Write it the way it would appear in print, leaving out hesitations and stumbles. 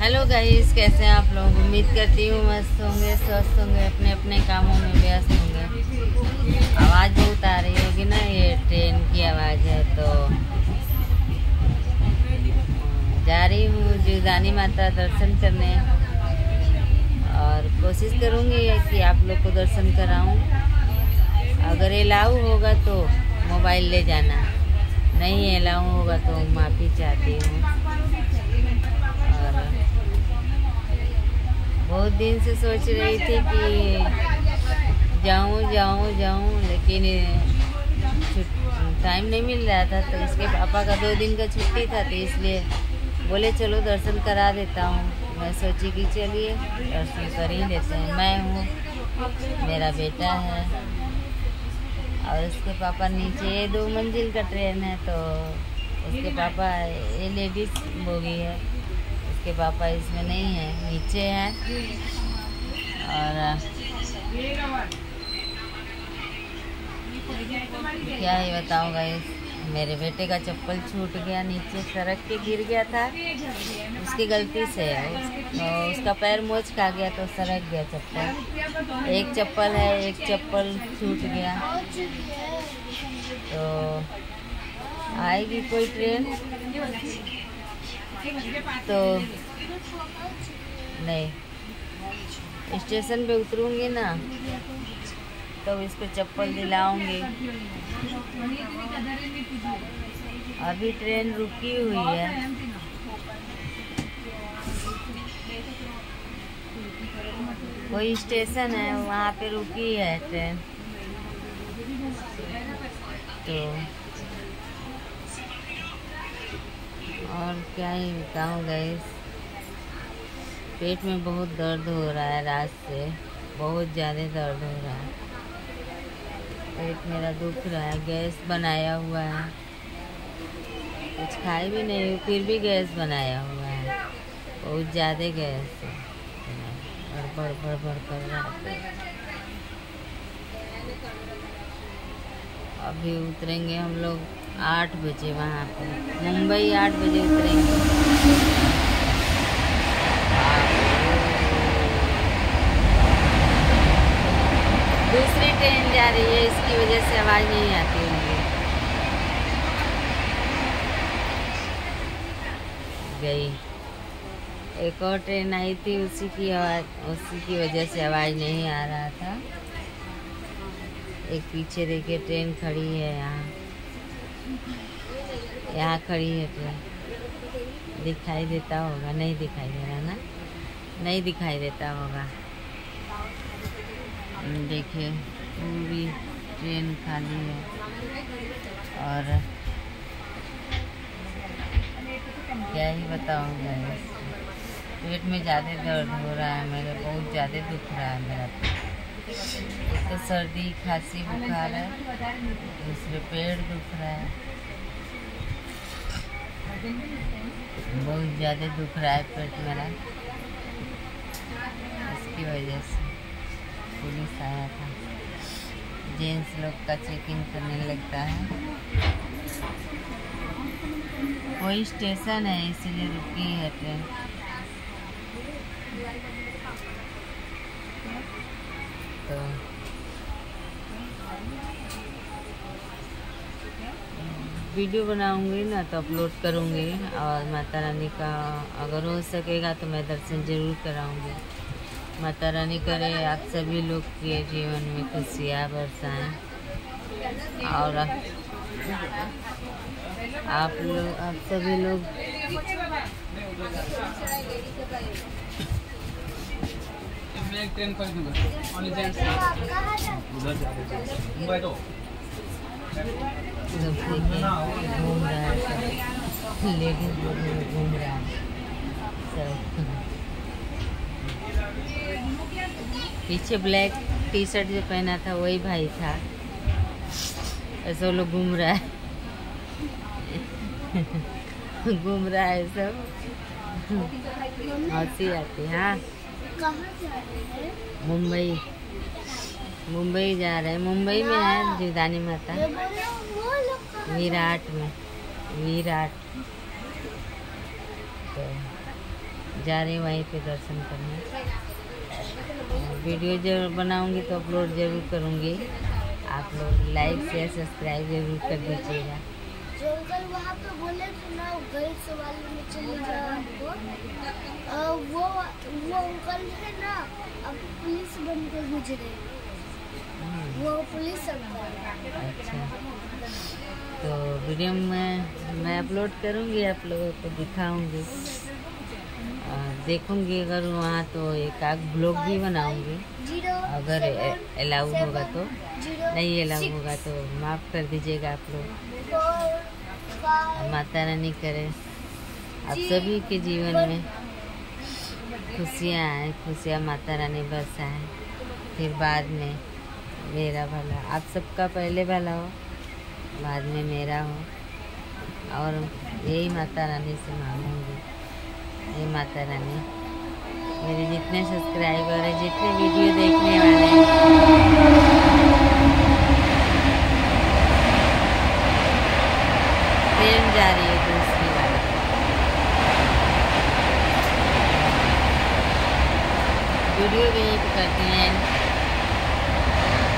Hello guys, कैसे हैं आप लोग। उम्मीद करती हूँ मस्त होंगे, स्वस्थ होंगे, अपने अपने कामों में व्यस्त होंगे। आवाज़ बहुत आ रही होगी ना, ये ट्रेन की आवाज़ है। तो जा रही हूँ जीवदानी माता दर्शन करने और कोशिश करूँगी कि आप लोग को दर्शन कराऊँ। अगर अलाउ होगा तो मोबाइल ले जाना, नहीं अलाउ होगा तो माफ़ी चाहती हूँ। और बहुत दिन से सोच रही थी कि जाऊँ, लेकिन टाइम नहीं मिल रहा था। तो इसके पापा का 2 दिन का छुट्टी था, तो इसलिए बोले चलो दर्शन करा देता हूँ। मैं सोची कि चलिए दर्शन कर ही लेते हैं। मैं हूँ, मेरा बेटा है और उसके पापा नीचे 2 मंजिल का ट्रेन है। तो उसके पापा, ये लेडीज़ बोगी है, उसके पापा इसमें नहीं है, नीचे है। और क्या ही बताऊँ गाइस, मेरे बेटे का चप्पल छूट गया, नीचे सड़क के गिर गया था, उसकी गलती से। उसका पैर मोच खा गया तो सड़क गया चप्पल। एक चप्पल है, एक चप्पल छूट गया। तो आएगी कोई ट्रेन तो नहीं, स्टेशन पे उतरूंगी ना तो इसको चप्पल दिलाऊंगी। अभी ट्रेन रुकी हुई है, कोई स्टेशन है वहाँ पे रुकी है ट्रेन। तो और क्या ही बताऊँ गाइस, पेट में बहुत दर्द हो रहा है, रात से बहुत ज़्यादा दर्द हो रहा है। पेट मेरा दुख रहा है, गैस बनाया हुआ है, कुछ खाए भी नहीं फिर भी गैस बनाया हुआ है, बहुत ज़्यादा गैस है, भड़ कर रहा है। अभी उतरेंगे हम लोग 8 बजे, वहाँ पे मुंबई 8 बजे उतरेंगे। दूसरी ट्रेन जा रही है, इसकी वजह से आवाज़ नहीं आती होगी। गई एक और ट्रेन आई थी, उसी की वजह से आवाज़ नहीं आ रहा था। एक पीछे देखिए ट्रेन खड़ी है, यहाँ खड़ी है ट्रेन। दिखाई देता होगा, नहीं दिखाई दे रहा ना, नहीं दिखाई देता होगा। देखिए पूरी ट्रेन खाली है। और क्या ही बताऊँगा, पेट में ज़्यादा दर्द हो रहा है मेरे, बहुत ज़्यादा दुख रहा है मेरा। एक तो सर्दी खांसी बुखार है, दूसरे पेट दुख रहा है, बहुत ज़्यादा दुख रहा है पेट मेरा। इसकी वजह से पुलिस आया था, जेंट्स लोग का चेकिंग करने लगता है। कोई स्टेशन है इसलिए रुकी है ट्रेन। तो वीडियो बनाऊंगी ना तो अपलोड करूंगी। और माता रानी का अगर हो सकेगा तो मैं दर्शन जरूर कराऊंगी। माता रानी करे आप सभी लोग के जीवन में खुशियाँ बरसाएं, और आप सभी लोग ट्रेन कर दूंगा घूम रहा है, लेडीज घूम रहा है सब। पीछे ब्लैक टी शर्ट जो पहना था वही भाई था। ऐसे लोग घूम रहा है घूम रहा है सब, हंसी आती है। हाँ, कहाँ जा रहे हैं? मुंबई जा रहे हैं। मुंबई में है जीवदानी माता, विराट में, विराट। तो जा रही हूँ वहीं पे दर्शन करने। वीडियो जरूर बनाऊंगी तो अपलोड जरूर करूंगी। आप लोग लाइक शेयर सब्सक्राइब जरूर कर दीजिएगा। जो अंकल वहाँ पे बोले थे ना गर्ल्स वाले में चले जाओ हमको, वो अंकल है ना अब पुलिस बन के गुजरे, वो पुलिस अंकल है। अच्छा, तो वीडियो में मैं अपलोड करूंगी, आप लोगों को दिखाऊंगी, देखूंगी अगर वहाँ तो एक आध ब्लॉग भी बनाऊंगी। अगर अलाउ होगा तो, नहीं अलाउ होगा तो माफ़ कर दीजिएगा आप लोग। माता रानी करे आप सभी के जीवन में खुशियाँ आए, खुशियाँ माता रानी बरसाए, फिर बाद में मेरा भला, आप सबका पहले भला हो, बाद में मेरा हो। और यही माता रानी से मांगूंगी, ये माता रानी मेरे जितने सब्सक्राइबर हैं, जितने वीडियो देखने वाले हैं, ट्रेन जा रही है दूसरी वाली। वीडियो भी यहीं पे करते हैं।